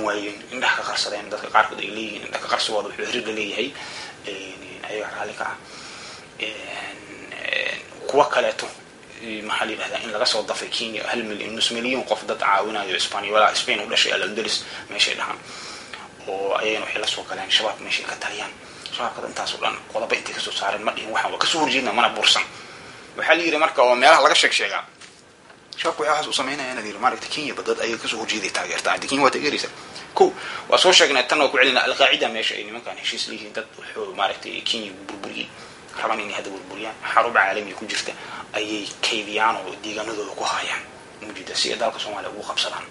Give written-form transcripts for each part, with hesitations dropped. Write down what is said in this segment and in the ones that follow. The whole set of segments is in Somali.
waayeen indhaha ka qarsadeen dadka qaarkood ay leeyihiin indhaha ka qarsadooda wuxuu xiriir leeyahay ayaga raalli ka ah kuwa kaleeto maxaa la yidhahdaa in laga soo dafay Kenya 1 milyan qof dad caawinayo Isbaaniyoola Spain u dhashay Al-Andalus meeshay dhahan oo ayayna waxay la soo galeen shabaab meeshay ka taliyaan shabaabka intaas oo dhan qodobo intii ka soo saareen ma dhihin waxa ka soo horjeedna mana bursan waxa la yiri marka oo meelaha laga sheegaa shabaabku waxa uu sameynayaan inay maaragtay Kenya badad ay ka soo horjeeday taageerta Kenya waa taageeraysa ko waa soo sheegnay tan oo ku celina al-qaacida meesha ay nimankan heshiis leeyihiin dad wuxuu maaragtay Kenya burburiyay rabaan inay hada burburiyaan xarub caalami ku jirta ayay kaydiyaan oo deegaanadooda ku hayaan mujida si dalka Soomaaliya ugu qabsadaan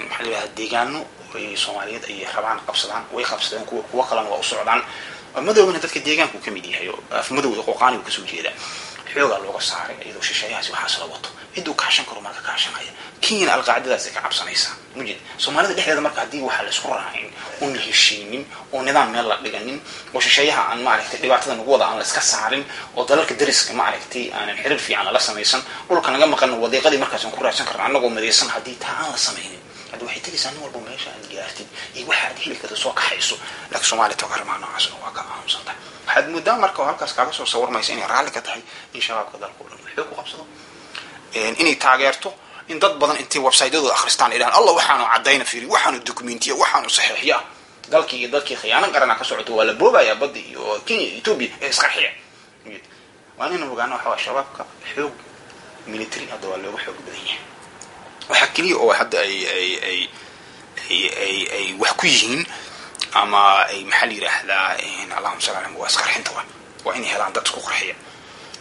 maxaa la deegaano ay Soomaaliyeed ay rabaan qabsadaan way qabsadeen kuwa kalena waa u socdaan madowna dadka deegaanku ka mid yahay afmadow iyo qoqaani ka soo jeeda xooga looga saaray iyadoo shisheeyahaasi waxa sala wato ciduu kaashan karo marka kaashanaya Kenya al-qaacida ka cabsanaysa mujid Soomaalida dhexdeeda marka hadii waxa la isku raacin oo la heshiinin oo nidaam meel la dhiganin oo shisheeyaha aan maaragtay dhibaatada nagu wada aan la iska saarin oo dalalka dariska maaragtay aan xiriir fiican la sameeysan dhulka naga maqan wadiiqadii markaas aan ku raacsan karnaa anagoo madeysan hadii taa aan la sameeynin hadii waxay tagaysaa nin walba meesha aan gaartid iyo waxa aad heli karto soo kaxayso laakiin Soomaaliya tagarmaana asoo waa ka aamusanta had muddo marka halkaas kaaga soo sawirmaysa in raalli ka tahay in shabaabka dalku wuxuu ku qabsado inay taageerto in dad badan intii website-yada akhristaan ilaa Allah waxaanu cadayna fiiri waxaanu dokumentiya waxaanu saxiixiya dalkii dadkii khiyaanan qarana ka socoto wala boobaya badi iyo Kenya Ethiopia isqarxiya waan inuu ogaano waxa shabaabka xoog military hada waa looga xoog badan yahay waxa kaliya oo hadda ay wax ku yihiin ama ay maxal yiraahdaa in Allahumma salli alayhi wa asqarxinta waa in helaan dad isku qarxiya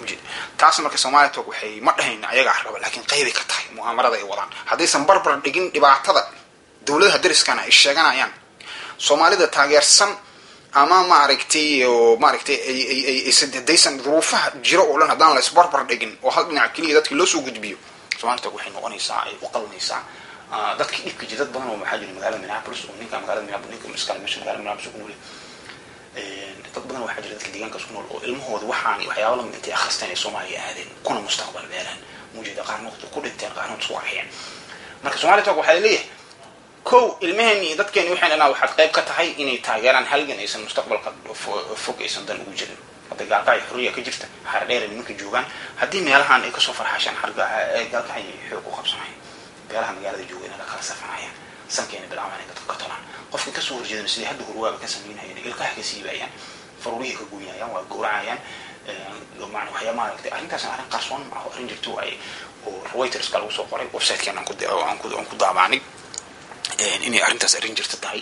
mujid taas marka Soomaaliya waxay ma dhahayn ayaga raba laakiin qayb ka tahay mu'aamarada ay wadaan hadaysan barbar dhigin dhibaatada dawladda dariskana ay sheeganayaan Soomaalida taageersan ama maaragtay ay saddeeysan duruufaha jiro oo lan hadaan la isbarbar dhigin oo hal dhinac kaliya dadkii loo soo gudbiyo Soomaaliya waxay noqonaysaa ay u qalmaysaa dadkii dhibka jidad badan oo maxaa jira magaalada Minneapolis oo ninka magaalada Minneapolis iskala meesha magaalada Minneapolis ku nool dad badan waxa jira dadka deegaanka ku nool oo ilmahooda waxaan waxyaabo la mid ah akhristaan ee Soomaaliya aadeen kuna mustaqbal beelan mujida qaarna ku dhinteen qaarna soo warxiyeen marka Soomaaliya waxay leeyahay ko ilmahani dadkeena waxayna waxaad qayb ka tahay inay taageeraan halgan aysan mustaqbalka fog aysan dan ugu jirin hada gaalka xuriya ka jirta har dheer nimanka joogan hadii meelahan ay ka soo farxashaan harga gaalka ay xoog u qabsanayaan beelaha magaalada joogana la kala safanayaan sankeena bilaabaan dadka ka talaan qofka ka soo horjeedana sidii hadda horwaaba ka sameeyay ilkaha ka siibayaan faruurihi ka gooyayaan waa goorayaan macna waxa maaragtay arrintaas aan qarsoon ma aho arrin jirto ay oo Reuters ka lagu soo qoray website-kan aan ku daabaanay inay arrintaas arrin jirto tahay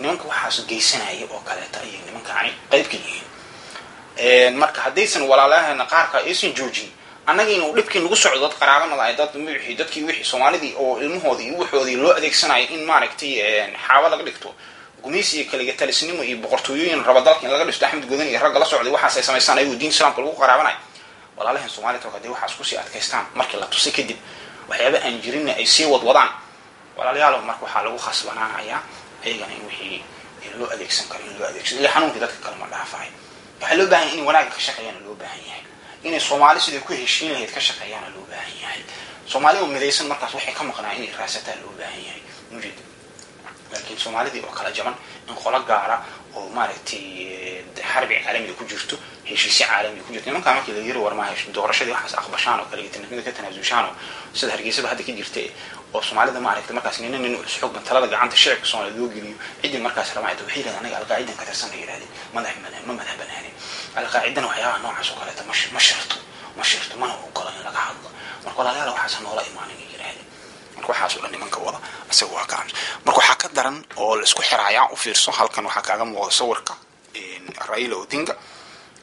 nimanka waxa geysanaya oo kale tahay nimanka aan qayb ka yihiin marka hadaysan walaalaheena qaarka aysan joojin annaga inuu dhibkii nagu socdo dad qaraabana ay dad madaxii dadkii wixii Soomaalidii oo ilmahoodii iyo waxoodii loo adeegsanay in maaragtay xaawada laga dhigto gumeysiga kaliya talisnimo iyo boqortooyooyin raba dalka in laga dhisto Axmed Godan iyo rag la socday waxa ay sameeysan ay diin islaamka lagu qaraabanay walaalaheen Soomaalida oo hadii waxa isku sii adkaystaan markii la tusay kadib waxyaabo aan jirin ay sii wadaan walaalayaal marka waxa lagu khasbanaanayaa ayagana in wixii loo adeegsan karo in loo adeegsado ilaa xanuunka dadka kale ma dhaafay waxa loo baahan in wanaag ka shaqeeyaan loo baahan yahay in Soomaali sidoo ku heshiin lahayd ka shaqeeyaan loo baahan yahay Soomaalidu midaysan markaas waxay ka maqnaa in raasata loo baahan yahay mujid laakiin Soomaalida oo kala jaban in qola gaara oo maaragtay harbi caalami ku jirto heshiis caalami ku jirto nimanka markii la yiri war ma heshiis doorashadii waxa aqbashaan oo kale inta ka tanaasushaan sida hargeysa hadda ka jirtay oo Soomaalida maaragtay markaas nin xoog talada gacanta shacabka Soomaaliyeed loo geliyo cidii markaas ramaaydo waxay leedahay anaga al-qaacida ka tirsan yiraahdo madhabanani al-qaacida waxyaaba noocaas oo kale ma shirto mana ogola in laga hadlo marka walaalayaal waxa noola iimaan yiraahdo marka waxa soo nimanka wada asagu waa kaan marka waxa ka daran oo la isku xiraaya u fiirso halkan waxa kaaga muuqda sawirka Raila Odinga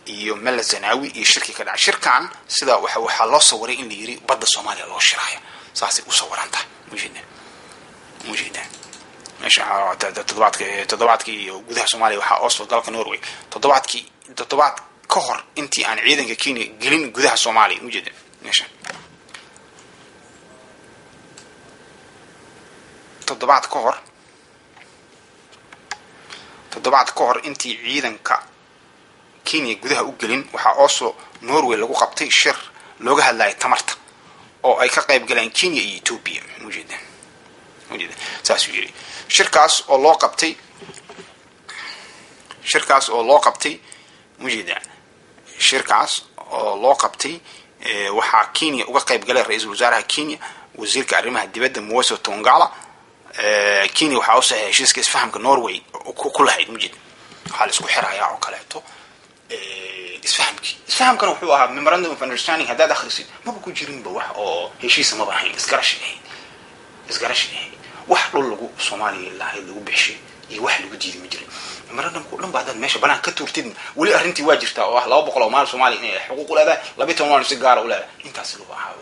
iyo Mela Zenawi iyo shirki ka dhac shirkan sida waxa loo sawiray in la yiri badda Soomaaliya loo shiraayo saasi u sawiranta mujida meesha toddobaadkii gudaha Soomaaliya waxa Oslo dalka Norway toddobaad ka hor intii aan ciidanka Kenya gelin gudaha Soomaaliya mujida meesha toddobaad ka hor intii ciidanka Kenya gudaha u gelin waxa Oslo Norway lagu qabtay shir looga hadlay tamarta oo ay ka qayb galeen Kenya iyo Ethiopia mujida mujida saas yiri shirkaas oo loo qabtay mujida shirkaas oo loo qabtay waxaa Kenya uga qayb galay ra'iisul wasaaraha Kenya wasiirka arrimaha dibadda Moses Tongala Kenya waxaa u saxay heshiiska isfahamka Norway ku lahayd mujida waxa la isku xirayaa oo kaleeto isfahamkan wuxuu ahaa memorandum of understanding hadda akhrisid ma ku jirin ba wax oo heshiis ma bahayn isgarash wax lagu Soomaaliya ilaahay lagu bixishay iyo wax lagu diiday ma jirin memorandum ku dhan baad meesha banaan ka tuurtid wali arintii waa jirtaa oo 200 oo maal Soomaaliya inay xuquuq u leedahay 12 maal si gaar u leedahay intaas loo baahaa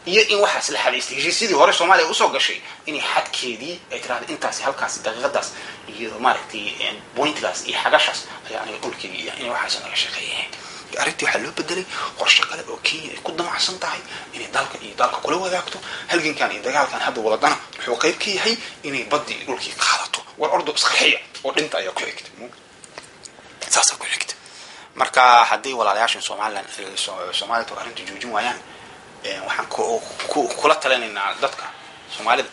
iyo in waxaas la xaleystay heshiisyadii hore Soomaaliya u soo gashay in xadkeedii ay tiraahdo intaas halkaas daqiiqadaas iyo maaragtay pointgaas iyo xagashaas ayaa aniga dhulkii in waxaas naga shaqeeyay arintii waxa loo bedelay qorshe kale oo Kenya ay ku damacsan tahay in dalka kula wadaagto halgankan iyo dagaalkan hadda wadana wuxuu qayb ka yahay inay badii dhulkii qaadato war ordo isqarxiya oo dhinta ayaa ku xigtay saasa ku xigtay marka hadii walaalayaashan Soomaaliya arintii joojin waayaan waxaan kula talinaynaa dadka Soomaalida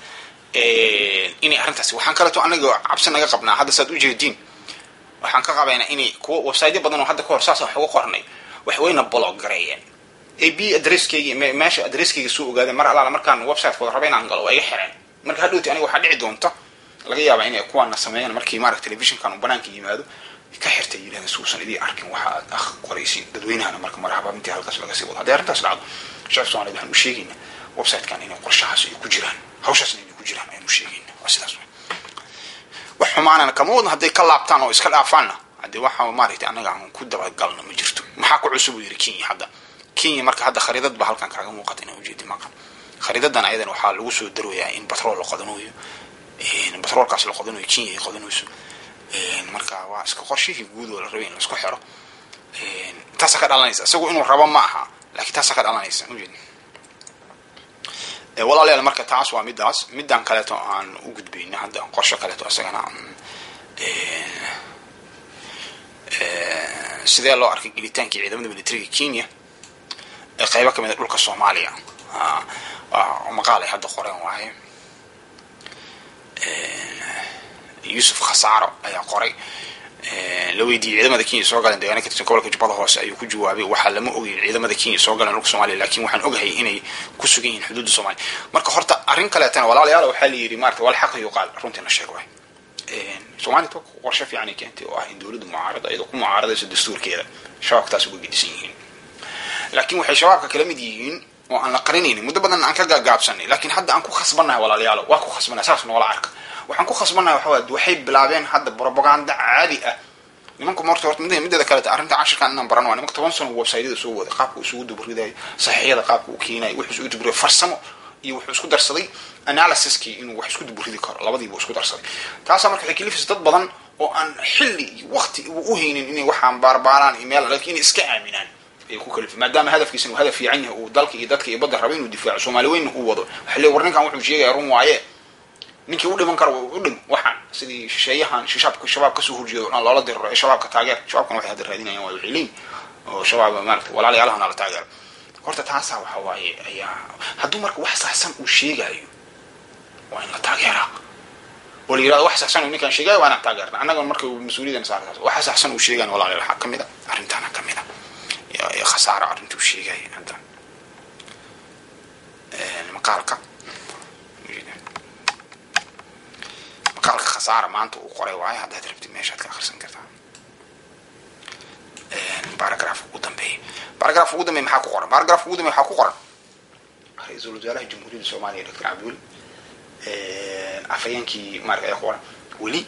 inay arintaasi waxaan kale oo anaga cabsi naga qabnaa hadda saad u jeedin waxaan ka qabaynaa inay kuwa website badan oo hadda ka hor saas wax ugu qornay wax weyna blog gareeyeen AB addresskeyga meesha addresskeyga soo ogaadeen mar alaala markaan website-kooda rabay inaan galo way iga xireen marka hadhowti aniga waxaa dhici doonta laga yaabaa inay kuwana sameeyaan markii maaragtay televisionkan uu banaanka yimaado ka xirtay yiraahdeen suusan idii arkin waxa qoraysiin dadweynahana marka marhaba intii halkaas laga sii wado hadda arintaas dhacdo shacabka Soomaaliyeed waxaan u sheegaynaa website-kan inay qorshahaas ay ku jiraan hawshaasna inay ku jiraan ayaan u sheegaynaa waa sidaas wax xumaanana kama wadno hadday ka laabtaan oo iska dhaafaanna haddii waxa maaragtay anaga aan ku dabagalno ma jirto maxaa ku cusub u yiri Kenya marka hadda khariidad ba halkan kaaga muuqata inay ujeedi maqan khariidadan ayadan waxaa lagu soo darooyaa in batrool la qodanayo batroolkaas la qodanayo Kenya ay qodanayso marka waa iska qorshihii guud oo la rabay in la isku xiro taas ka dhalanaysa isagoo inuu rabo ma aha laakiin taas ka dhalanaysa ujeedi walaalayaal marka taas waa midaan kale oo aan u gudbeyna hadda qorshe kale oo asagana sidee loo arkay gelitaankii ciidamada militariga Kenya ee qaybo kamid ah dhulka Soomaaliya maqaal ay hadda qoreen waaye Yusuf Khasaaro ayaa qoray la weydiiyay ciidamada Kenya soo galeen deegaanka ka tirsan gobolka Jubbada Hoose ayuu ku jawaabay waxa lama ogeyn ciidamada Kenya soo galeen dhulka Soomaaliya laakiin waxaan ogahay inay ku sugan yihiin xuduudda Soomaaliya marka horta arrin kale tan walaalayaal waxa la yiri maartay wal xaq iyo qaal runtii la sheegay Soomaaliya to qorshe fiican keentay oo ah in dawladdu mucaarada ay ku mucaaradayso dastuurkeeda shabaabtaas uga gedisan yihiin laakiin waxay shabaabka kala mid yihiin oo aan la qarinaynin muddo badan aan ka gaabsanay laakiin hadda aan ku khasbanahay walaalayaal waa ku khasbanahay saas noola arka waxaan ku khasbanahay waxay bilaabeen hadda propaganda caadi ah nimanku marto horta midda kale arrinta cashirkan inaan barano nimanka 10 sano website-yada soo wada qaabku isugu dubriday saxiixada qaabku uu keenay wuxuu isugu dubriday farsamo iyo wuxuu isku darsaday analysis-kii inuu wax isku dubridi karo labadiiba isku darsaday taas marka waxay kalifis dad badan oo aan xilli waqti u haynin inay waxaan baarbaaraan email laakiin iska aaminaan ay ku kalifin maadaama hadafkiisu hadaf fiican yahay oo dalka iyo dadka iyo badda rabay inuu difaaco Soomaali weyn uu wado waxa leeyahay warninkan wuxuu sheegay run waaye ninkii u dhiman karo u dhim waxaan sidii shisheeyahan shabaab ka soo horjeedo aan loola diro shabaabka taageer shabaabkan waxay hadda raadinayaan waa wixii oo shabaab maartay walaalayaal la taageer horta taas waxa waaye ayaa hadduu marka wax saxsan uu sheegayo waa in la taageeraa wali yiraahdo wax saxsan uu ninkan sheegay waa in la taageeraa anaga marka mas'uuliyadda saaraysa wax saxsan uu sheegan walaalayaal waxa kamid ah arrintan kamid ah يا خسارة أنتو شيء جاي هذا مقالك خسارة ما أنتو قري واي هذا تربتي ماشي هتكاخر سنكرتها باراجراف قدام بي محاكو قرن باراجراف قدام محاكو قرن رئيس الوزراء الجمهورية الصومالية دكتور عبدول أفيانكي مارك قرن ولي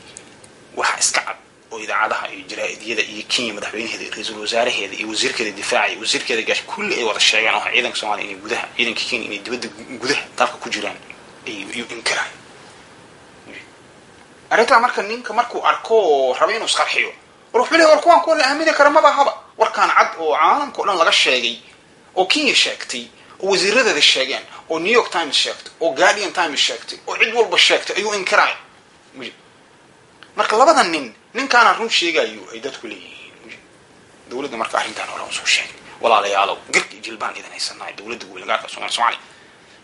وح اسكعب وإذا عادها إجرائية إيه كينيا مدحوينها رئيس الوزراء هذا إيه وزير كذا الدفاعي وزير كذا جاش كل أي وضع الشيء يعني واحد إذا كسمعني إني جودها إذا كيني إني دبد جودها طرق كجيران أي إنكره أريد أمرك إنك مركو أركو ربين وسخرحيو روح بلي أركوان كل أهمية كرمة هذا وركان عد وعالم كلنا لغش شيء أو كينيا شاكتي ووزير هذا الشيئان أو نيويورك تايمز شاكت أو جارديان تايمز شاكت أو عدول بالشاكت أيو إنكره marka labadan nin kana run sheegayo ay dadku leeyihiin dawladda marka arrintan hore soo sheegay walaalayaal garki jilbaan idan ay sanay dawladda gobolka Soomaaliya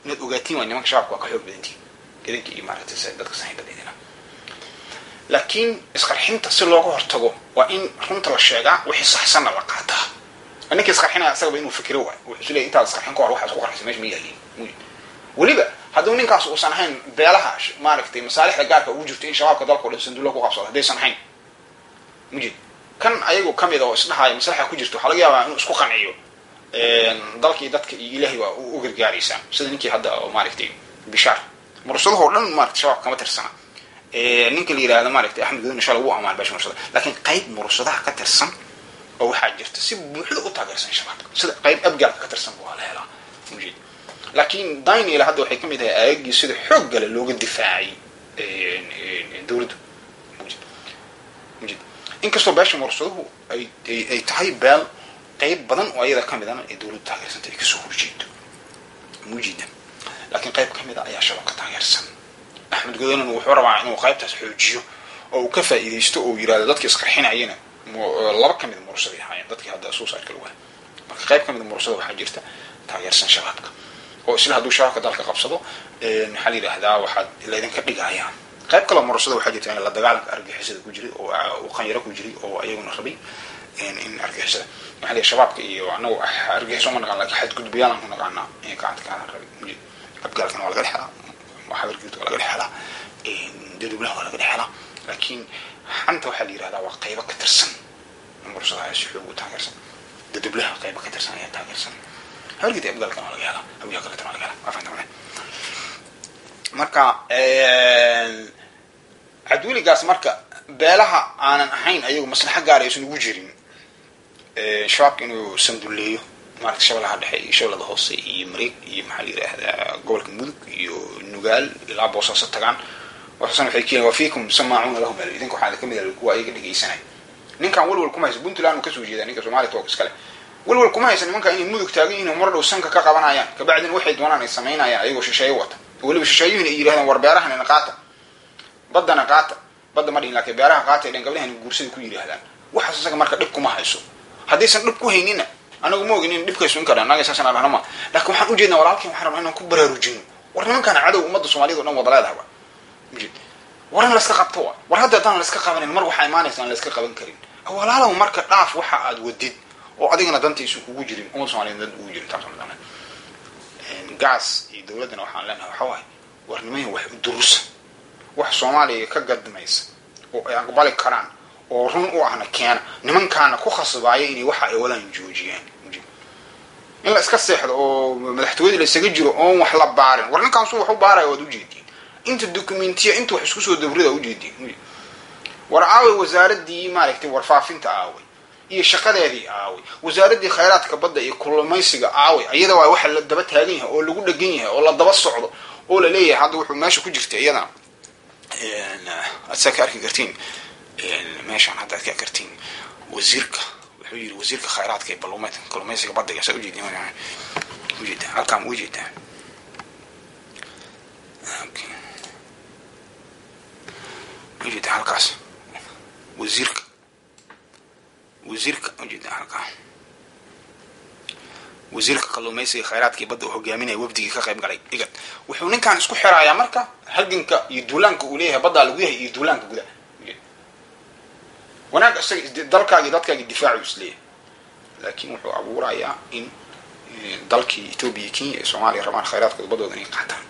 inaad ogaatiin waa nimanka shacabka ka xoog badantii idinka iyo maaragtay dadka saaxiibadayna laakiin isqarxinta si looga hortago waa in runta la sheegaa wixii saxsan la qaataa annika isqarxinaya asagaba inuu fikiro waay wuxuu isleeyahay inta isqarxin ka hor waxa isku qarxisay meesha ma yaalin waliba hadduu ninkaas uusan ahayn beelaha maaragtay masaalixda gaarka ugu jirto in shabaabka dalka oo dhan sanduuq ku qabsado haddaysan ahayn mujid kan ayagu kamid oo isdhahaaya maslaxa ku jirto waxaa laga yaabaa inuu isku qanciyo dalkii dadka iyo ilaahay waa u gargaaraysaa sida ninkii hadda oo maaragtay bishaar mursadaha oo dhan maaragtay shabaab kama tirsana ninka la yiraahdo maaragtay axmed gudoon insha Allah wuu amaan baasha mursada laakiin qayb mursadaha ka tirsan oo waxaa jirta si buuxda u taageersan shabaabka sida qayb abgaalka ka tirsan waa la helaa mujid laakiin dayni hadda waxay kamid tahay aagii sida xoog gale looga difaacay dawladda mujid inkastoo baasha mursaduhu ay tahay beel qayb badan oo ayada kamid ah ee dawladda taageersantay ay kasoo horjeedo mujid laakiin qayb kamid ah ayaa shabaabka taageersan axmed gudoon wuxuu rabaa inuu qaybtaas xoojiyo oo uu ka faa'iideysto oo yiraahdo dadka isqarxinayna laba kamid mursadii hayeen dadkii hadda soo saarka lagu hayo marka qayb kamid mursada waxaa jirta taageersan shabaabka oo isla hadduu shabaabka dalka qabsado maxaa la yiraahdaa waxaad leedinka dhigayaan qayb kale mursada waxaa jirta in la dagaalanka argagixisada ku jiray oo qanyaro ku jiray oo ayaguna rabay in argagixisada maxaa la shabaabka iyo anagu argagixiso ma naqaan laakiin xadgudbayaan ku naqaanaa in gacanta ka rabay abgaalkan waa laga xalaa waxabarkiitu waa laga xalaa dadweynaha waa laga xalaa laakiin xanta waxaa la yiraahdaa waa qaybo ka tirsan mursadaha si xoog u taageersan dadweynaha qaybo ka tirsan ayaa taageersan halkii abgaalkan waa laga helaa abiya kale tan waa laga helaa afanta marka cadwiligaas marka beelaha aanan ahayn ayagu maslaxa gaar aysan ugu jirin shabaabka inuu sanduleeyo maaragtay shabeellaha dhexe iyo shabeellada hoose iyo mareeg iyo maxaa la yiraahdaa gobolka mudug iyo nugaal ilaa boosaaso tagaan waxaan waxay keenay wafiikum samaacuuna lahum idinka waxaa kamid ah kuwa ayaga dhageysanay ninkan walwal kuma haysan Puntland ka soo jeeda ninka Soomaaliya toog iskale walwal kuma haysan nimanka inay mudug taagan yihiin mar dhow sanka ka qabanayaan ka bacdin waxay doonaan ay sameynayaan ayagoo shisheeye wata waliba shisheeyuhuna ay yiraahdaan war beerahan in qaata badana qaata badda ma dhihin laakiin beeraha qaata ay gabdhahan guursada ku yiraahdaan waxa isaga marka dhib kuma hayso haddaysan dhib ku haynina anagu ma ogin in dhibkaysu in kara anaga saasan aan rahma laakiin waxaan u jeednaa walaalkeen waxaan rabnaa inaan ku baraarujino war nimankan cadow ummadda Soomaaliyeed oo dhan wada leedahay mujid waran la iska qabto war hadda tan la iska qabanin mar waxa imaanaysa aan la iska qaban karin walaalaha marka dhaaf waxa aad wadid oo adigana dantiisu kugu jirin ummadda Soomaaliyeed dad ugu jirin taasoo madana gas iyo dawladana waxaan leenahay waxa waay war nimanka wax duruus wax Soomaaliya ka gadmaysa oo ay aqbali karaan oo run u ahna keena nimankaana ku khasbaayay inay waxa ay walaan joojiyaan in la iska seexdo oo madaxtooyada la isaga jiro oo wax la baarin war ninkaan soo wax u baarayo oo u jeedin inta dokumentiya inta wax isku soo dabrida u jeedin war aawe wasaaradii maaragtay warfaafinta aawe iyo shaqadeedii aawe wasaaradii khayraadka badda iyo kulmaysiga aawe ayada waa wax la daba taagan yahay oo lagu dhagan yahay oo la daba socdo oo la leeyahay hadda wuxuu meesha ku jirtay iyada asaka arki kartiin meeshaan hadda ka kartiin wasiirka wuxuu yiri wasiirka khayraadka iyo kulmaysiga badda ayaa soo jeediyay wajida halkaan wajida okay wajida halkaas wasiirka wajida halkaan wasiirka kalluumaysiga khayraadka iyo badda oo hogaaminaya wafdiga ka qayb galay igad wuxuu ninkan isku xirayaa marka halganka iyo duulaanka uu leeyahay badda lagu yahay iyo duulaanka gudaha wanaag isaga dalkaaga dadkaaga difaacu isleeyahay laakiin wuxuu abuurayaa in dalkii Ethiopia Kenya iyo Soomaaliya rabaan khayraadka badooda inay qaataan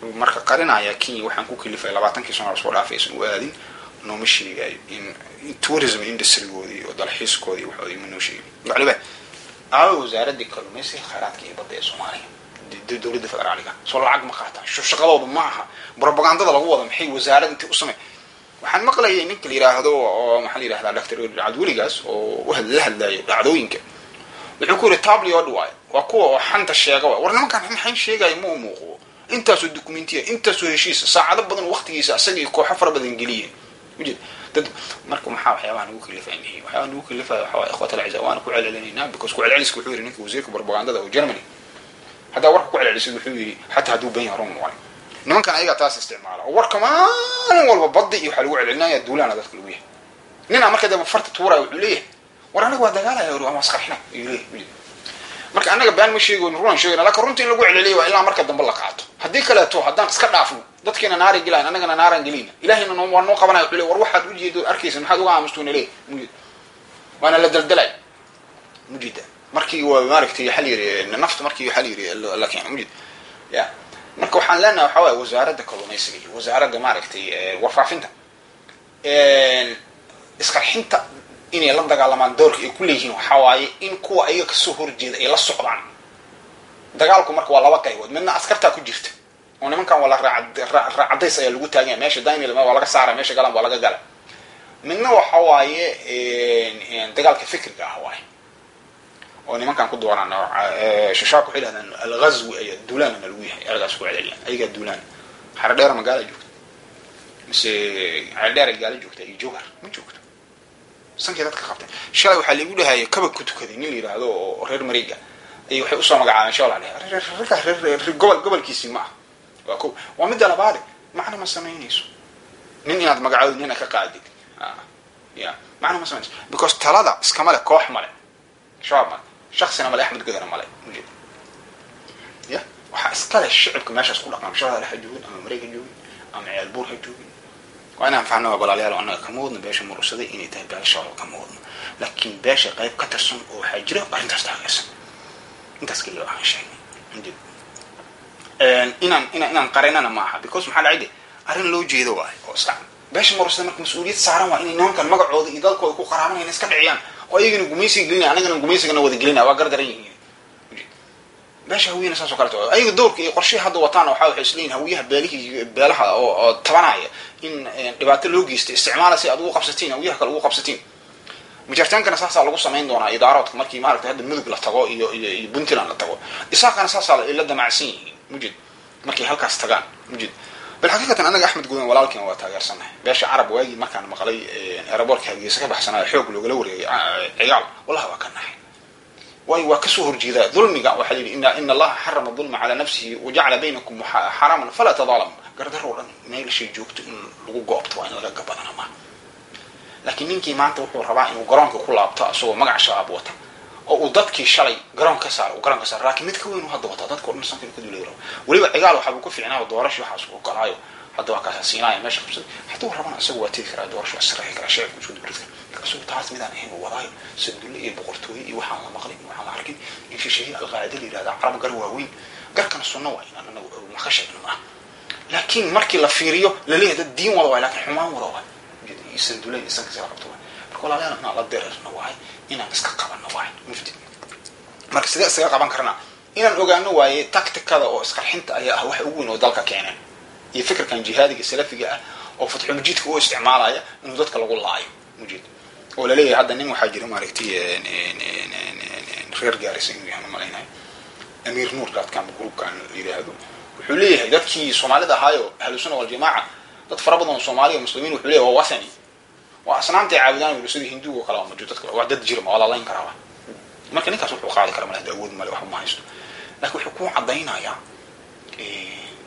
wuxuu marka qarinayaa Kenya waxaan ku kalifay 20 sano soo dhaafaysan u aadin nooma sheegay in tourism industry-goodii oo dalxiiskoodii waxa ay manoo sheegay waliba wasaaradda kalluumaysiga khayraadka iyo badda ee Soomaaliya dawladda federaalka soo lacag ma qaataan shaqadoodu ma aha propagandada lagu wada maxay wasaaradda inta u sameey waxaan maqlayay ninka la yiraahdo oo maxaa la yiraahdaa Dr. Cadwiligaas oo u hadlayo dhacdooyinka wuxuu ku yiri tabli oo dhawaay waa kuwa xanta sheega war nimankan maxay sheegay ma muuqdo intaas oo dokumentiya intaas oo heshiis saacado badan waqtigiisa asaga iyo koox fara badan geliyeen wajid dad marka maxaa waxyaabaha ugu kalifaynay waxyaabaha ugu kalifay waxa ay ikhwata al-aizaa waan ku celcelinayna because ku celcelisku wuxuu yiri ninka wasiirka propagandada oo Germany hada warka ku celcelisay wuxuu yiri hatta haduu been yaron wali nimankan ayaga taas isticmaala oo warka maalin walba badda iyo waxa lagu celcelinaya duulaana dadka lagu yahay nina marka daba farta tuuray wuxuu leeyahay war anaga waa dagaalaya oo ama asqarxina yiri marka anaga baan ma sheego ruulan sheegana la runtii in lagu celceliyo ilaa marka dambe la qaato hadii kale to hadaan iska dhaafno dadkeena naari gilaan annagana naaran gelina ilaahayna noo qabanayo wuxuu leeyahay war waxaad u jeedo arkaysan maxaad uga aamustuuna leeyahay mujid waana la daldalay mujida markii waa maaragtay xal yiri nafta markii xal yiri laakiin mujid ya marka waxaan leenahay waxa way wasaaradda kalluumaysiga iyo wasaaradda maaragtay warfaafinta isqarxinta inay la dagaalamaan doorka ay ku leeyihiin waxa waaye in kuwa ayaga ka soo horjeeda ay la socdaan dagaalku marka waa laba qaybood midna askarta ku jirta oo nimankan wala raacadays ayaa lagu taagan meesha daynil ma wala ka saara meesha galan wala ka gala midna waxa waaye dagaalka fikriga ah waaye oo nimankan ku dooraan shashaku xiladan al-ghazw ay duulaan lagu yahay ergaas ku celiyaan ayaga duulaan xar dheer magaalo joogto mise dheer gaalo joogto ay joogar ma joogto sanka dadka qabtay shalay waxa lagu dhahay kaba ku tukaday nin yiraahdo oo reer mariga ay waxay u soo magacaabeen shalay gobolkiisii ma waa mid labaad macna ma sameynayso nin inaad magacaado nin ka qaadid ya macna ma sameynayso because talada iskama le koox male shabaab shakhsina male axmed gudana male mujid ya waxa iskale shicibka meeshaas ku dhaqan shaqada la joogin ama mareega joogin ama ceel buur joogin وانا فعنا بلاليال وانا كمودنا باش مرصدي اني تاع باش كمودنا لكن باش قيب كترسن او حجره برنت استاغس انت اسكيلو اخر شيء عندي ان قرينا معها بيكوز محل عيدي ارن لو جيدو واي او صح باش مرصدي marka mas'uuliyad saaran waa inay nimankan magacooda iyo dalkooda ku qaraabaan inay iska dhiciyaan oo ayagana gumaysiga gelina anagana gumaysigana wada gelina waa gardaran yihiin باش هوينا ساسو كارتو اي دورك اي قرشي هدا وطانا waxa waxay isleen hawiyaha beelaha oo tabanaya in dhibaato loo geystay isticmaal si aad ugu qabsatiin hawiyaha kale ugu qabsatiin mujartaankana saasa lagu sameyn doonaa idaaradka markii maaragtay hadda mudug la tago iyo Puntland la tago isaaqana saasa la damacsan mujid markii halkaas tagaan mujid bal xaqiiqatan anaga Axmed Gudan walaalkeen waa taageersanahay beesha Arab waagi markaan maqlay aeroportka Hargeysa ka baxsanaa xoog looga wareegay ciyaal wallahi waa ka naxay وكسوه الجذاء ظلمك وحليل إن الله حرم الظلم على نفسه وجعل بينكم حراما فلا تظالم قردروا ما يلشي جوكت لو قابط وين لا قبضنا ما لكن نينكي ما انت وحو ربا انو قرانك كل ابطا سو مغع شباب وتا او ددكي شلي قران كسار وقران كسار لكن مid ka weyn oo hadda wata dadku dhansan ka duleeyo waliba cigaal waxa uu ku fiicnaa doorasho waxa soo galaayo hadda waa ka siinaya meesha qabsad hadda rabana isagu waa tii kara doorasho asraxi kara shay ku soo dibirta kasoo taas midaan ahayn wadaayo sidule iyo boqortooy iyo waxa la maqlay waxa la arkin in shay al-qaa'ida liirada arab gar waaweyn garkan sunno waa inaan ma ka sheegno ma laakiin markii la fiiriyo la leeyahay diin wada waa laakiin xumaan wada waa sidule isan ka soo qabto marka la leeyahay la deerno waa inaan iska qabanno waa mufti marka sidee iska qaban karnaa inaan ogaano waaye taktikada oo isqarxinta ayaa wax ugu weyn oo dalka keenay iyo fikirkan jihaadiga salafiga ah oo fatxu mujidka oo isticmaalaya inuu dadka lagu laayo mujid oo la leeyahay hadda nin waxa jira maaragtay reer gaaraysan inuu yahay malaynay Amir Nuur dadkan groupkan yiraahdo wuxuu leeyahay dadkii Soomaalida ahaayo ahlusuna wal jamaa dad fara badan oo Soomaali iyo muslimiin wuxuu leeyahay waa wasani waa asnaamta caabudaan iyo sidii Hindu oo kala ma jiro dadka waa dad jira ma wala layn karaa marka ninkaas wuxuu qaadi karaa malaha awood male wax ma haysto laakiin wuxuu ku cadaynayaa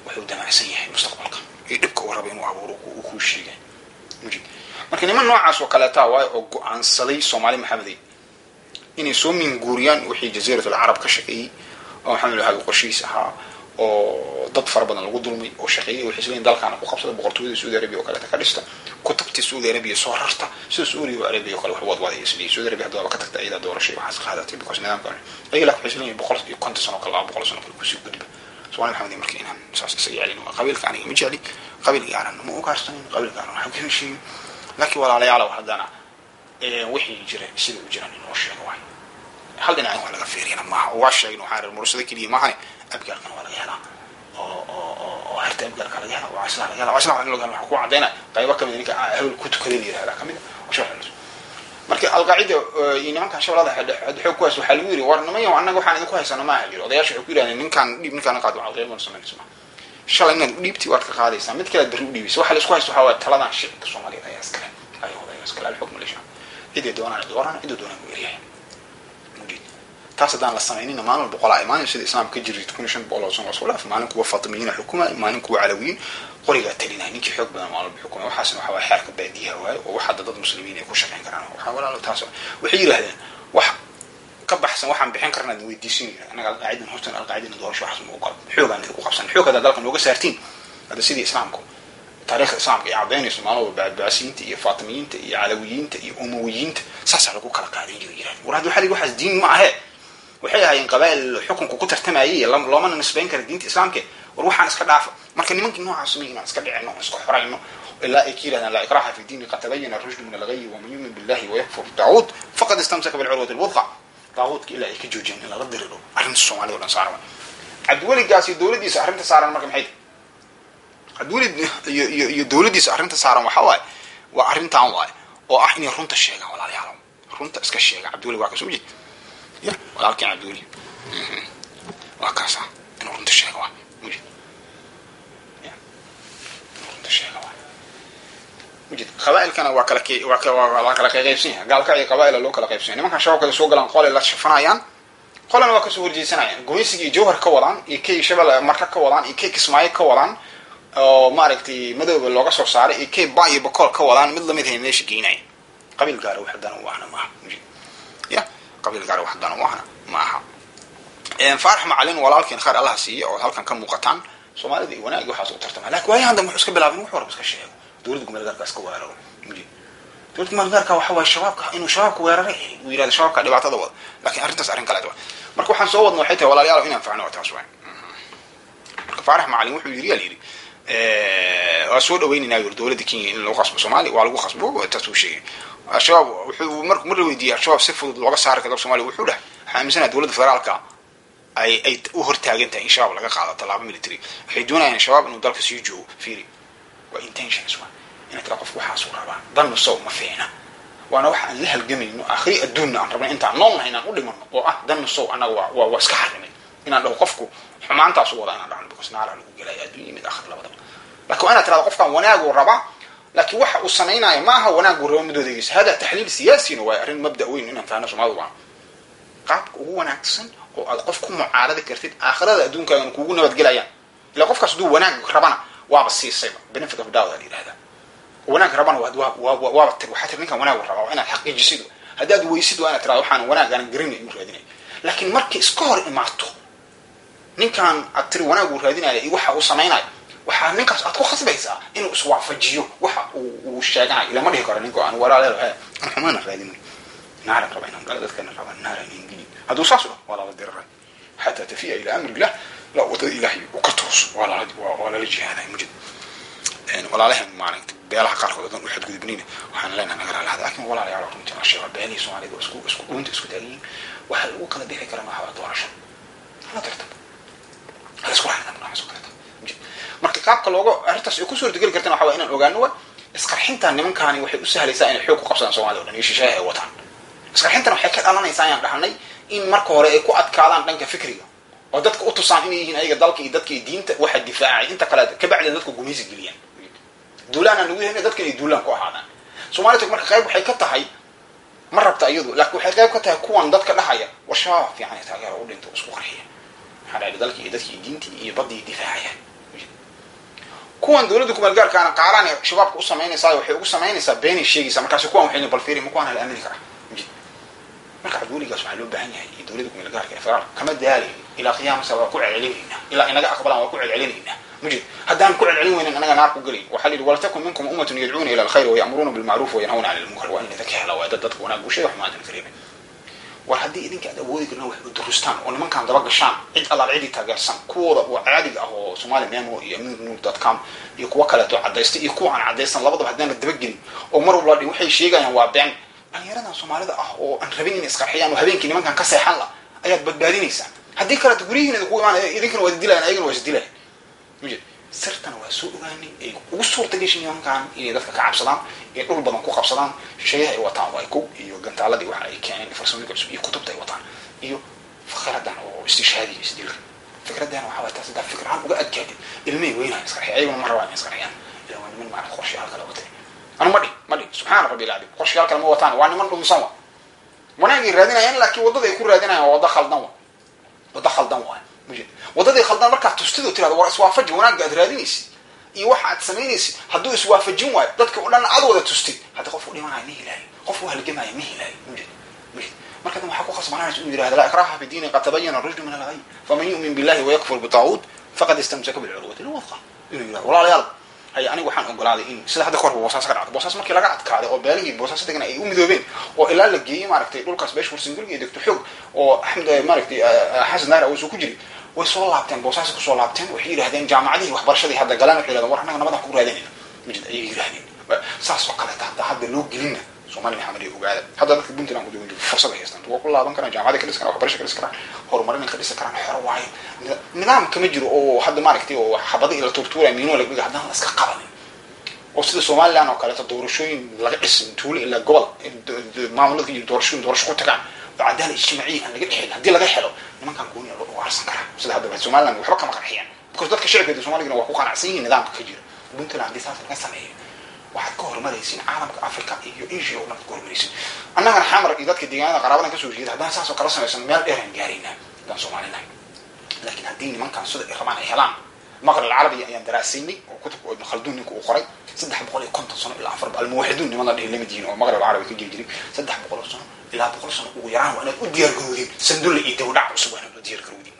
wuxuu damacsan yahay mustaqbalka ee dibka uu rabo inuu abuuro uu ku sheegay mujid marka niman noocaas oo kale taa waa oo go'aansaday Soomaali Maxamedi inay soo min guuriyaan wixii jasiiratul Arab ka shaqeeyay oo xamil hal qorshiis ahaa oo dad fara badan lagu dulmay oo shaqeeyay wixii isleen dalkana ku qabsaday boqortooyada Saudi Arabia oo kale ka dhista kutubtii Saudi Arabia soo rarta Saudi Arabia oo kale wax wad islee Saudi Arabia hadaba ka tagtay iyada doorashay waxa qaadatay because nidaamkan ay la xisleen boqol iyo konton sano kala boqol sano kala ku sii gudba Soomaali Maxamedi markii inaan saas sayaalin oo qabiilka aniga ma jecli qabiil yaaran ma u kaarsan qabiil yaaran waxa ka heshiin laakiin walaalayaal waxadana wixii jira sida u jiraan inoo sheego waay hal dhinac wax laga fiiriyana ma waa sheegno waxa reer mursada kaliya ma ahay abgalkan wala yaala oo harta abgalka laga yaala waa isla laga yaala waxa waxa ku cadayna qaybo kamid ninka ahul ku tukadeen yiraahdaa kamid oo sharax marka al-qaa'ida nimankan shawlada xoog ku waxa lagu yiri warnamayo anaga waxaan idinku haysano ma aha odayaasha waxay ku yiraahdeen ninkan qaad waxa qeyb sameeyay shalay inaad dhiibti waad ka qaadaysaa mid kale bari u dhiibis waxa la isku haysto waxa waa taladan shicibka Soomaaliyeed ayaa iska leh ay odayaasha iska leh xukun leesha idii doonaan u yaryahay mujid taas hadaan la sameeynin maalin boqol ay maalin sida islaamka jirid kun shan boqol sano soo laaf maalin kuwa faatimiyiin xukuma maalin kuwa calawiin qoriga talina ninkii xoog badan maalin xukuma waxaasna waxa waa xeerka baadiyaha waay oo waxa dad muslimiin ay ku shaqeyn karaan waxa walaalo taas waxay yiraahdeen wax ka baxsan waxaan bixin karnaa weydiisin anaga al-qaa'ida hoostan al-qaa'ida doorasho wax ma oqol xoogan ku qabsan xoogada dalka looga saartiin هذا سيدي إسلامكم تاريخ إسلامك يعبين يسمونه بعباسيين تي فاطميين تي علويين تي أمويين ساس على كوكا قاعدين يجيران وراد واحد واحد دين معه وحيها ينقبل الحكم كوكتر تمايي لما نسبين كان دين إسلامك وروح عن اسكت عفا مركني ممكن نوع عصمين اسكت عنه اسكت حرينه إلا أكيد أن لا إكراه في الدين قد تبين الرشد من الغي ومن يؤمن بالله ويكفر بالطاغوت فقد استمسك بالعروة الوثقى طاغوت إلا يكجوجين إلا غدر له أرنت الصومالي ولا صار عبد الولي قاسي دولدي سأرنت صار المركم حيد الدولد يدولدي سأرنت صار محواي وأرنت عنواي وأحني رنت الشيء ولا يعلم رنت اسك الشيء عبد الولي واقع سمجي يا ولكن عبد الولي واقع صح إنه رنت الشيء واقع مجد يا رنت الشيء واقع مجد قبائل كانوا وكلك غيبسين قال كأي قبائل اللي كلك غيبسين ما كان شو كذا سوق لان قال لا شفنايان قالنا وكسور جيسنايان قويسي جوهر كولان يكي شبل مركب كولان يكي كسماي كولان أو ماركتي مدو اللغة صار يكي باي بكل كولان مثل ما هي ليش جيناي قبيل قالوا وحدنا وإحنا ما مجد يا قبيل قالوا وحدنا وإحنا معها فرح معلن ولكن خير الله سي أو هل كان مقطعا سومالي دي وانا يجوا حاسو ترتمها لكن وهي عندهم حسك بلعب وحور بس كشيء دولتكم اللي قالك اسكو ويرو مجي دولتكم اللي قالك waxa way shabaabka inuu shabaabku weeraray wiilada shabaabka dhibaatada wada laakiin arintaas arin kale ah marka waxaan soo wadno waxay tahay walaalayaal inaan faacno taas waan marka farax macallin wuxuu yiri waa soo dhaweynina yir dawladda Kenya in loo qasbo Soomaali waa lagu qasbo taas uu sheegay shabaab wuxuu mar weydiiyay shabaab si fudud looga saar karo Soomaali wuxuu dhahay xaamisana dawladda federaalka ay u hortaagantahay in shabaab laga qaado talaabo military waxay doonayaan shabaab inuu dalka sii joogo fiiri وintentions waa inay tira qof waxa soo rabaa dan soo ma fiina waana waxa aan la halgamayno akhri adduunna aan rabnaa inta noolna inaan u dhimano oo ah dan soo anaga waa iska xarimay inaan dhaho qofku xumaanta soo wada inaan dhaxno because naara lagu galay adduunyo mid akhri labada laakiin ana tira qofkan wanaagu raba laakiin waxa uu sameeyay ma aha wanaagu raba midoodeegis hada tahlil siyaasi waa arin mabda weyn inaan faano Soomaalidu waa qaabka ugu wanaagsan oo aad qofku mucaarada kartid aakhirada adduunka aan kuugu nabad galayaan ila qofkaas duu wanaag rabana waa basiisay benefit of doubt ali hada wanaag rabana waa waxaad ninkan wanaag rabaa inaad xaqiijisid hadaad weysid waa inaad tiraado waxaan wanaag aan garin inuu raadinay laakiin markii iska hor imaato ninkan aad tiri wanaag uu raadinay waxa uu sameeyay waxa ninkaas aad ku khasbaysaa inuu iswaafajiyo waxa uu sheegay ila ma dhihi karo ninka aan walaalahay aan xumaan raadinay naara rabaa inaan dadkan rabaa naara ingili هذا صاص ولا بدر حتى تفيء إلى أمر الله لا وضع إلهي وكتوس ولا الجهاد موجود يعني ولا لهم معنى بيالها قارقة دون واحد قد بنينه وحنا لنا نقرأ على هذا لكن ولا يعرفون تنا الشباب بيني سوالي واسكو وانت اسكو تاني وكذا بيحكي كلام حوالي دوارشان لا ترتب هذا اسكو حنا نحن سكرت موجود مركب قاب كلوجو أرتاس يكون صورة تقول كرتنا حوالينا الأوجانوا إسقحينتا نمن كاني وحي أسهل يسائل الحقوق قبضان سوالي ولا يشي شيء وطن إسقحينتا وحكي أنا إنسان رحني in marka hore ay ku adkaadaan dhanka fikriga oo dadka u tusaan inay yihiin ayaga dalka iyo dadka diinta waxa difaacay inta kale ka bacdi dadku gumaysi galiyaan duulaana lagu yahay dadka ay duulaan ku ahaadaan Soomaalidu marka qayb waxay ka tahay mar rabta iyadu laakiin waxay qayb ka tahay kuwan dadka dhahaya washaa fiican ay taageero u dhinto isku qarxiya xalay dalka iyo dadka diinta iyo badii difaacayaan kuwan dawladdu kuma gaar kaana qaaraan shabaabku u sameynaysaa waxay ugu sameynaysaa been sheegaysa markaas kuwan waxay bal fiiri ma kuwan hal Amerika marka dawladdaas waxa loo baahan yahay dawladdu kuma gaarka faraal kama daalin ila qiyaam sabab ku celinayna ila inaga aqbalaan waa ku celinayna mujid hadaan ku celin weynan anaga naar ku galay waxa la yiri wala takum minkum ummatun yad'una ila alkhayr wa ya'muruna bil ma'ruf wa yanhauna 'anil munkar wa in takhala wa dadku wanaag u sheeg xumaan kareeban war hadii idinka aad awoodi karna wax u durustaan oo nimankan daba gashaan cid alla cidi taageersan kuwada oo caadiga ah oo Soomaali memo iyo amnur.com iyo kuwa kale oo cadeystay iyo kuwa aan cadeysan labadaba hadaan la daba gelin oo mar walba waxay sheegayaan waa been dhalinyarada Soomaalida ah oo aan rabin in isqarxiyaan oo habeenkii nimankan ka seexan la ayaad badbaadinaysaa hadii kale gurihiina ku imaan idinkana waa dilaan ayagana waa dilaan mujid sirtan waa soo ogaanay ay ugu suurta gashin nimankan inay dadka ka cabsadaan ee dhul badan ku qabsadaan shisheeyaha ay wataan waa ku iyo gantaaladii waxa ay keeneen farsamooyinka cusub iyo kutubta ay wataan iyo fikradan oo istishhaadi isdilka fikradan waxa waa taas fikran uga adkaatay ilmay weynaa isqarxiy ayaguna mar waa isqarxiyaan ila waa min macna qorshayaal kala watay أنا مدي سبحان ربي العظيم قرش قال كلمة وطن وأنا من دون سوا وناجي رادنا يعني لكن وضد يكون رادنا ودخل دموع مجد وضد يخل دموع مركز تستدو ترى ورا سوا فج وناجي رادنيس أي واحد سمينيس هدو سوا فجين واحد ضدك ولا أنا عضو ده تستد هتخافوا لي ما عينيه لا خافوا هالجماعة يميه لا مجد مركز ما حكوا خصم أنا يقول هذا لا إكراه في الدين قد تبين الرشد من الغي فمن يؤمن بالله ويكفر بالطاغوت فقد استمسك بالعروة الوثقى والله يلا هي anigu waxaan ogolaaday in sida hadda kor boosaas ka dhacdo boosaas markii laga adkaaday oo beeligi boosaas degan ay u midoobeen oo ilaa la geeyay maaragtay dhulkaas beesh fursin guriga degto xoog oo Axmed maaragtay Xasan Naar oo soo ku jiri way soo laabteen boosaas ku soo laabteen waxay yiraahdeen jaamacadii waxbarashadii hadda galaan waxay yiraahdeen war anaga nabada ku raadinayna mid ay yiraahdeen saas oo kale hadda loo gelina Soomaaliya xamadi ogaada hadda dadka Puntland ku doonayay fursad ay haystaan waa ku laaban karaan jaamacada ka dhisan waxbarasho ka dhisan horumarin ka dhisan karaan xor waay nidaam kama jiro oo hadda maaragtay oo xabada ila turtuura miino la dhiga hadaan la iska qaban oo sida Soomaaliland oo kale doorashooyin laga dhisin tuulo ila gobol maamulka iyo doorasho ku tagaan cadaalad ijtimaaciye aan laga dhexin hadii laga helo nimankan gooniya loo warsan karaa sida hadda Soomaaliland waxba kama qarxiyaan because dadka shacabka Soomaaliga waa ku qanacsan yihiin nidaamka ka jira Puntland disaas ka sameeyay waxaad ka hormaraysiin caalamka Afrika iyo Asia oo ka hormaraysiin annagana xamar iyo dadka deegaanada qaraabada ka soo jeeda hadaan saas oo kala sameeysan meel dheer aan gaarina dan Soomaaliland laakiin hadii nimankan sida ay rabaan ay helaan مغرب العربي أيام دراسيني وكتب ابن خلدون نكو أخرى 300 كنت صنع إلى أفر الموحدون من الله اللي مدين أو مغرب العربي كي جري 300 صنع إلى 100 صنع ويران وأنا أدير جرودين سندول إيده ودع سبحان الله أدير جرودين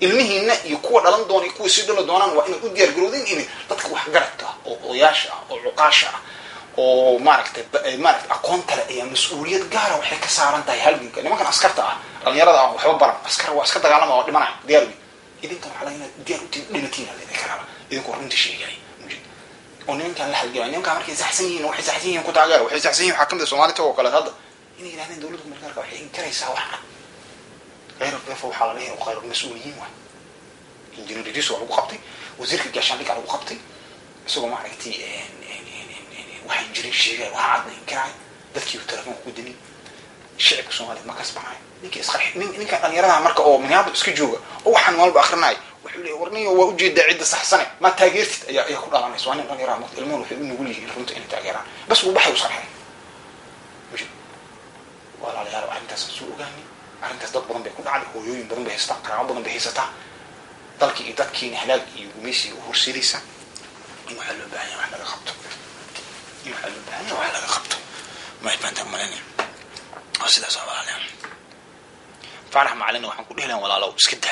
المهم إن يكون لندن يكون سيدنا دونان وإن أدير جرودين إن تدخل حجرته أو ياشة أو عقاشة أو ماركت أكونت لا مسؤولية جارة وحكي كسارن تاي هالجين كلام كان أسكرتها اللي يرى أو حب برا أسكر وأسكرت على ما اللي منع ديالي إذا كان علينا ديال دينتينا اللي ذكرها إذا كنت شيء يعني موجود ونين كان لحد جاي نين كان مركز حسين وحس حسين كنت عجار وحس حسين حكم الصومالي تو وكلا هذا إني لهنا دولتكم مركز وحين كريسة واحد غير الضيافة وحاليه وغير المسؤولين واحد إنجيل رئيس وعلو قبطي وزير الجيشان لك على قبطي سوى معركتي واحد جري شيء واحد كراي ذكي وتلفون قدني الشعب الصومالي ما كسب معي ninka isqarx ninka dhalinyarada marka oo minyaad iska jooga oo waxaan walba akhrinay wuxuu leeyahay warniyo waa u jeedaa cid saxsan ma taageertid ayaa ku dhalanayso waan dhalinyarada marka ilmuhu wuxuu ugu leeyahay runta in taageeraan bas uu baxay usqarxay wala la yaraw arintaas soo ogaani arintaas dad badan bay ku dhacday hooyooyin badan bay haystaan qaraabo badan bay haysataa dalkii iyo dadkii halaag iyo gumaysi u horseedaysa in waxa loo baahan yahay wax laga qabto ma ibanta malani sidaas oo walaalayaal فارح معلنا وحن كل هلا ولا لو اسكده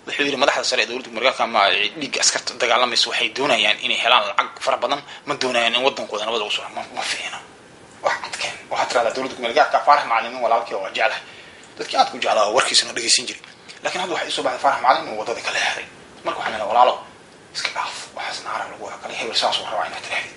وحيل مدح السريع دولة مرجع ما ليج أسكت دجال مس وحيدونا يعني إني هلا العق فرق بدن ما دونا يعني وضن قدنا وضع وصول ما فينا واحد كان واحد على دولة مرجع كفارح معلنا ولا كي وجعله تذكرت كل جعله وركي سنة رجع سنجري لكن هذا واحد يسوي بعد فرح معلنا ووضع ذيك الهري ما كنا حنا ولا لو اسكت عف وحسن عرف الجوها كان هي برساس وحرواين ترحي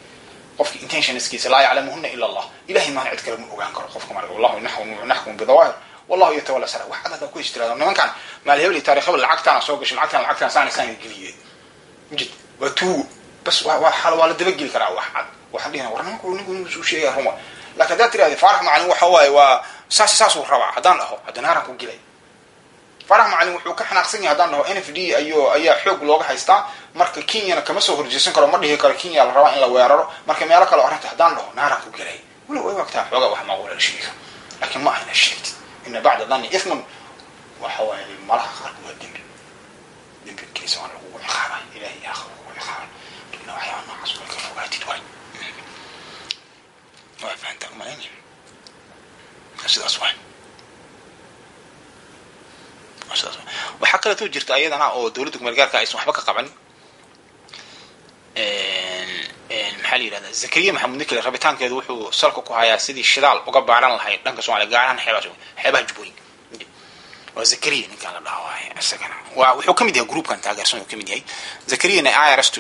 قفك intention سكيس لا يعلمهن إلا الله إلهي ما نعد كلام وجان كر قفكم على الله نحكم بظواهر والله يتولى سنة واحد هذا كويس ترى لما كان ما الهبلي تاريخ العقد أنا سوقش العقد أنا ثاني الجديد جد وتو بس وحال والد بقي كرا واحد هنا ورنا نقول شيء هم لكن ده ترى هذه فرح مع إنه حواي وساس وربع هذا له هذا ناركم جلي فرح مع إنه حوك إحنا قصني هذا له NFD أي حوك لوجه هيستا مرك كينيا أنا كمسه هرجسين كرا مرة هي كينيا على الرواء إلا ويرر مرك ما يلاك لو أنت هذا له ناركم جلي ولا أي وقتها حوجة واحد ما أقول الشيء لكن ما هنا الشيء إن بعد ظن إثم وحوالي المرح خرق والدمر دمر كيس وانا هو يخاف إلهي ياخذ هو يخاف إنه أحيانا ما حصل لك وقاعد تدوي وفهمت ما يعني أشد أصوات وحكى له توجرت أيضا أنا أو دولتك مرجع كايس محبك قبل المحلي هذا زكريا محمد نكل ربيتان كذا وحو سلكوا كهايا سيدي الشدال وقبل عران الحين لانك سؤال قاعد حيبها جبوين وزكريا نكال الله السكنة وحو كم دي جروب كان تاجر سوني كم دي زكريا أنا عارست